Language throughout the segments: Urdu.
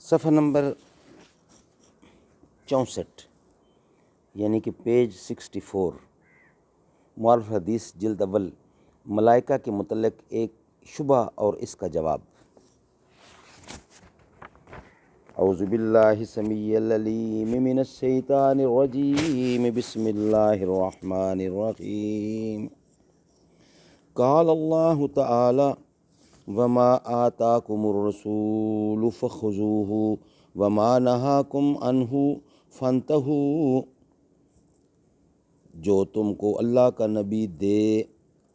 صفحہ نمبر 64 یعنی کہ پیج 64، معارف حدیث جلد اول، ملائکہ کے متعلق ایک شبہ اور اس کا جواب۔ اعوذ باللہ السمیع العلیم من الشیطان الرجیم، بسم اللہ الرحمن الرحیم۔ قال اللہ تعالی وما آتاکم الرسول فخذوہ وما نہاکم عنہ فانتہوا، جو تم کو اللہ کا نبی دے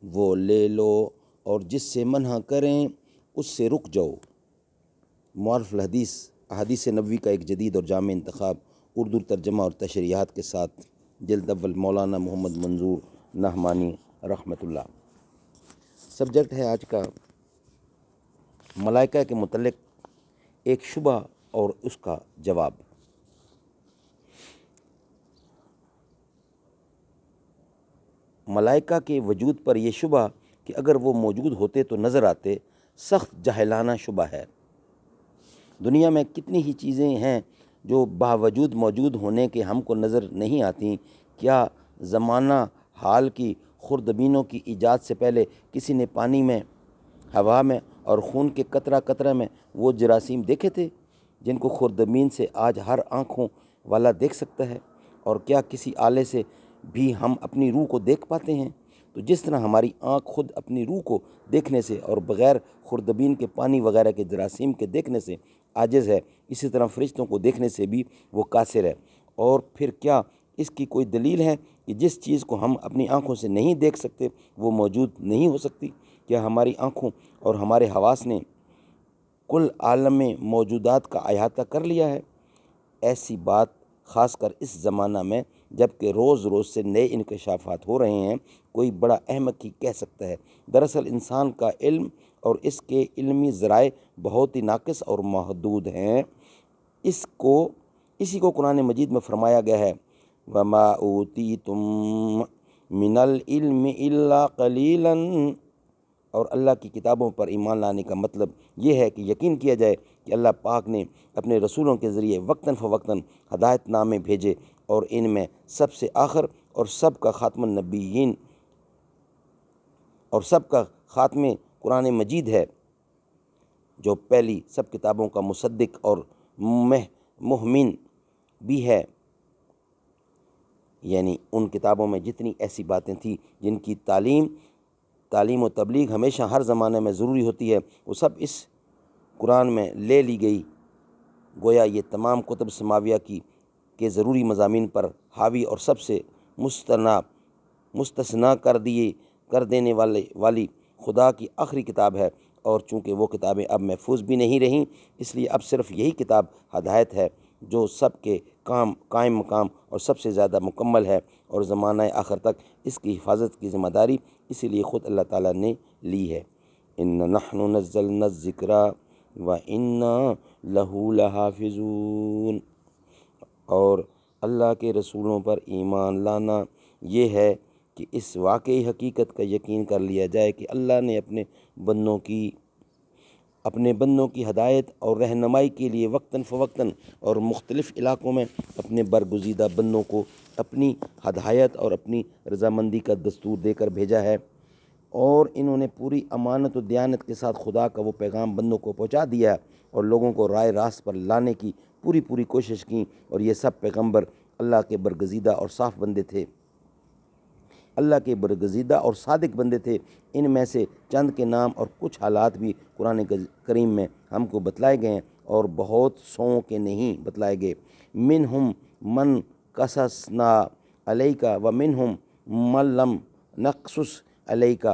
وہ لے لو اور جس سے منع کریں اس سے رک جاؤ۔ معارف الحدیث، احادیث نبوی کا ایک جدید اور جامع انتخاب، اردو ترجمہ اور تشریحات کے ساتھ، جلد اول، مولانا محمد منظور نعمانی رحمۃ اللہ۔ سبجیکٹ ہے آج کا ملائکہ کے متعلق ایک شبہ اور اس کا جواب۔ ملائکہ کے وجود پر یہ شبہ کہ اگر وہ موجود ہوتے تو نظر آتے، سخت جاہلانہ شبہ ہے۔ دنیا میں کتنی ہی چیزیں ہیں جو باوجود موجود ہونے کے ہم کو نظر نہیں آتیں۔ کیا زمانہ حال کی خوردبینوں کی ایجاد سے پہلے کسی نے پانی میں، ہوا میں اور خون کے قطرہ قطرہ میں وہ جراثیم دیکھے تھے جن کو خوردبین سے آج ہر آنکھوں والا دیکھ سکتا ہے؟ اور کیا کسی آلے سے بھی ہم اپنی روح کو دیکھ پاتے ہیں؟ تو جس طرح ہماری آنکھ خود اپنی روح کو دیکھنے سے اور بغیر خوردبین کے پانی وغیرہ کے جراثیم کے دیکھنے سے عاجز ہے، اسی طرح فرشتوں کو دیکھنے سے بھی وہ قاصر ہے۔ اور پھر کیا اس کی کوئی دلیل ہے کہ جس چیز کو ہم اپنی آنکھوں سے نہیں دیکھ سکتے وہ موجود نہیں ہو سکتی؟ کیا ہماری آنکھوں اور ہمارے حواس نے کل عالم موجودات کا احاطہ کر لیا ہے؟ ایسی بات خاص کر اس زمانہ میں جب کہ روز روز سے نئے انکشافات ہو رہے ہیں کوئی بڑا احمق ہی کہہ سکتا ہے۔ دراصل انسان کا علم اور اس کے علمی ذرائع بہت ہی ناقص اور محدود ہیں۔ اسی کو قرآن مجید میں فرمایا گیا ہے وَمَا أُوتِيتُم مِّنَ الْعِلْمِ إِلَّا قَلِيلًا۔ اور اللہ کی کتابوں پر ایمان لانے کا مطلب یہ ہے کہ یقین کیا جائے کہ اللہ پاک نے اپنے رسولوں کے ذریعے وقتاً فوقتاً ہدایت نامے بھیجے، اور ان میں سب سے آخر اور سب کا خاتم النبیین اور سب کا خاتم قرآن مجید ہے، جو پہلی سب کتابوں کا مصدق اور مہمن بھی ہے۔ یعنی ان کتابوں میں جتنی ایسی باتیں تھیں جن کی تعلیم و تبلیغ ہمیشہ ہر زمانے میں ضروری ہوتی ہے، وہ سب اس قرآن میں لے لی گئی۔ گویا یہ تمام کتب سماویہ کے ضروری مضامین پر حاوی اور سب سے مستثنیٰ کر دینے والی خدا کی آخری کتاب ہے، اور چونکہ وہ کتابیں اب محفوظ بھی نہیں رہیں، اس لیے اب صرف یہی کتاب ہدایت ہے جو سب کے قائم مقام اور سب سے زیادہ مکمل ہے، اور زمانہ آخر تک اس کی حفاظت کی ذمہ داری اسی لیے خود اللہ تعالیٰ نے لی ہے۔ اِنَّا نَحْنُ نَزَّلْنَا الذِّکْرَ وَإِنَّا لَهُ لَحَافِظُونَ۔ اور اللہ کے رسولوں پر ایمان لانا یہ ہے کہ اس واقعی حقیقت کا یقین کر لیا جائے کہ اللہ نے اپنے بندوں کی ہدایت اور رہنمائی کے لیے وقتاً فوقتاً اور مختلف علاقوں میں اپنے برگزیدہ بندوں کو اپنی ہدایت اور اپنی رضامندی کا دستور دے کر بھیجا ہے، اور انہوں نے پوری امانت و دیانت کے ساتھ خدا کا وہ پیغام بندوں کو پہنچا دیا اور لوگوں کو رائے راست پر لانے کی پوری کوشش کی، اور یہ سب پیغمبر اللہ کے برگزیدہ اور صاف بندے تھے، اللہ کے برگزیدہ اور صادق بندے تھے۔ ان میں سے چند کے نام اور کچھ حالات بھی قرآن کریم میں ہم کو بتلائے گئے ہیں، اور بہت سوؤں کے نہیں بتلائے گئے۔ منہم من قصصنا علیک ومنہم من لم نقصص علیک۔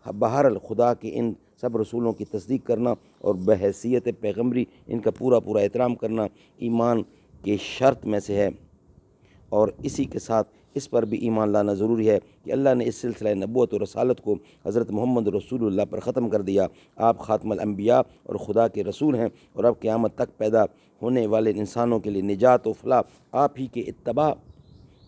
بہرحال خدا کے ان سب رسولوں کی تصدیق کرنا اور بحیثیت پیغمبری ان کا پورا احترام کرنا ایمان کے شرط میں سے ہے، اور اسی کے ساتھ اس پر بھی ایمان لانا ضروری ہے کہ اللہ نے اس سلسلہ نبوت و رسالت کو حضرت محمد رسول اللہ پر ختم کر دیا۔ آپ خاتم الانبیاء اور خدا کے رسول ہیں، اور اب قیامت تک پیدا ہونے والے انسانوں کے لیے نجات و فلاح آپ ہی کے اتباع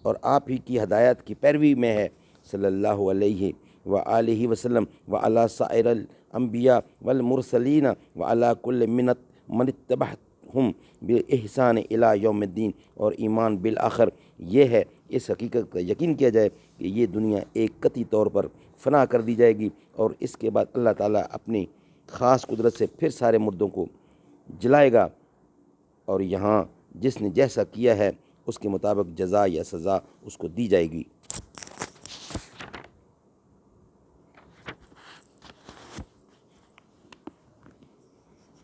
اور آپ ہی کی ہدایت کی پیروی میں ہے۔ صلی اللہ علیہ وآلہ وسلم وعلی سائر الانبیاء والمرسلین وعلی کل من ہم بالاحسان الی یوم الدین، اور ایمان بالآخر یہ ہے، اس حقیقت کا یقین کیا جائے کہ یہ دنیا ایک قطعی طور پر فنا کر دی جائے گی، اور اس کے بعد اللہ تعالیٰ اپنی خاص قدرت سے پھر سارے مردوں کو جلائے گا، اور یہاں جس نے جیسا کیا ہے اس کے مطابق جزا یا سزا اس کو دی جائے گی۔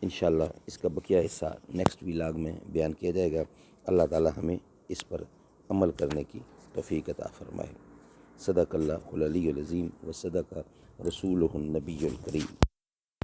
انشاءاللہ اس کا بقیہ حصہ نیکسٹ ویلاگ میں بیان کیا جائے گا۔ اللہ تعالی ہمیں اس پر عمل کرنے کی توفیق عطا فرمائے۔ صدق اللہ العلی العظیم و صدق رسولہ النبی الکریم۔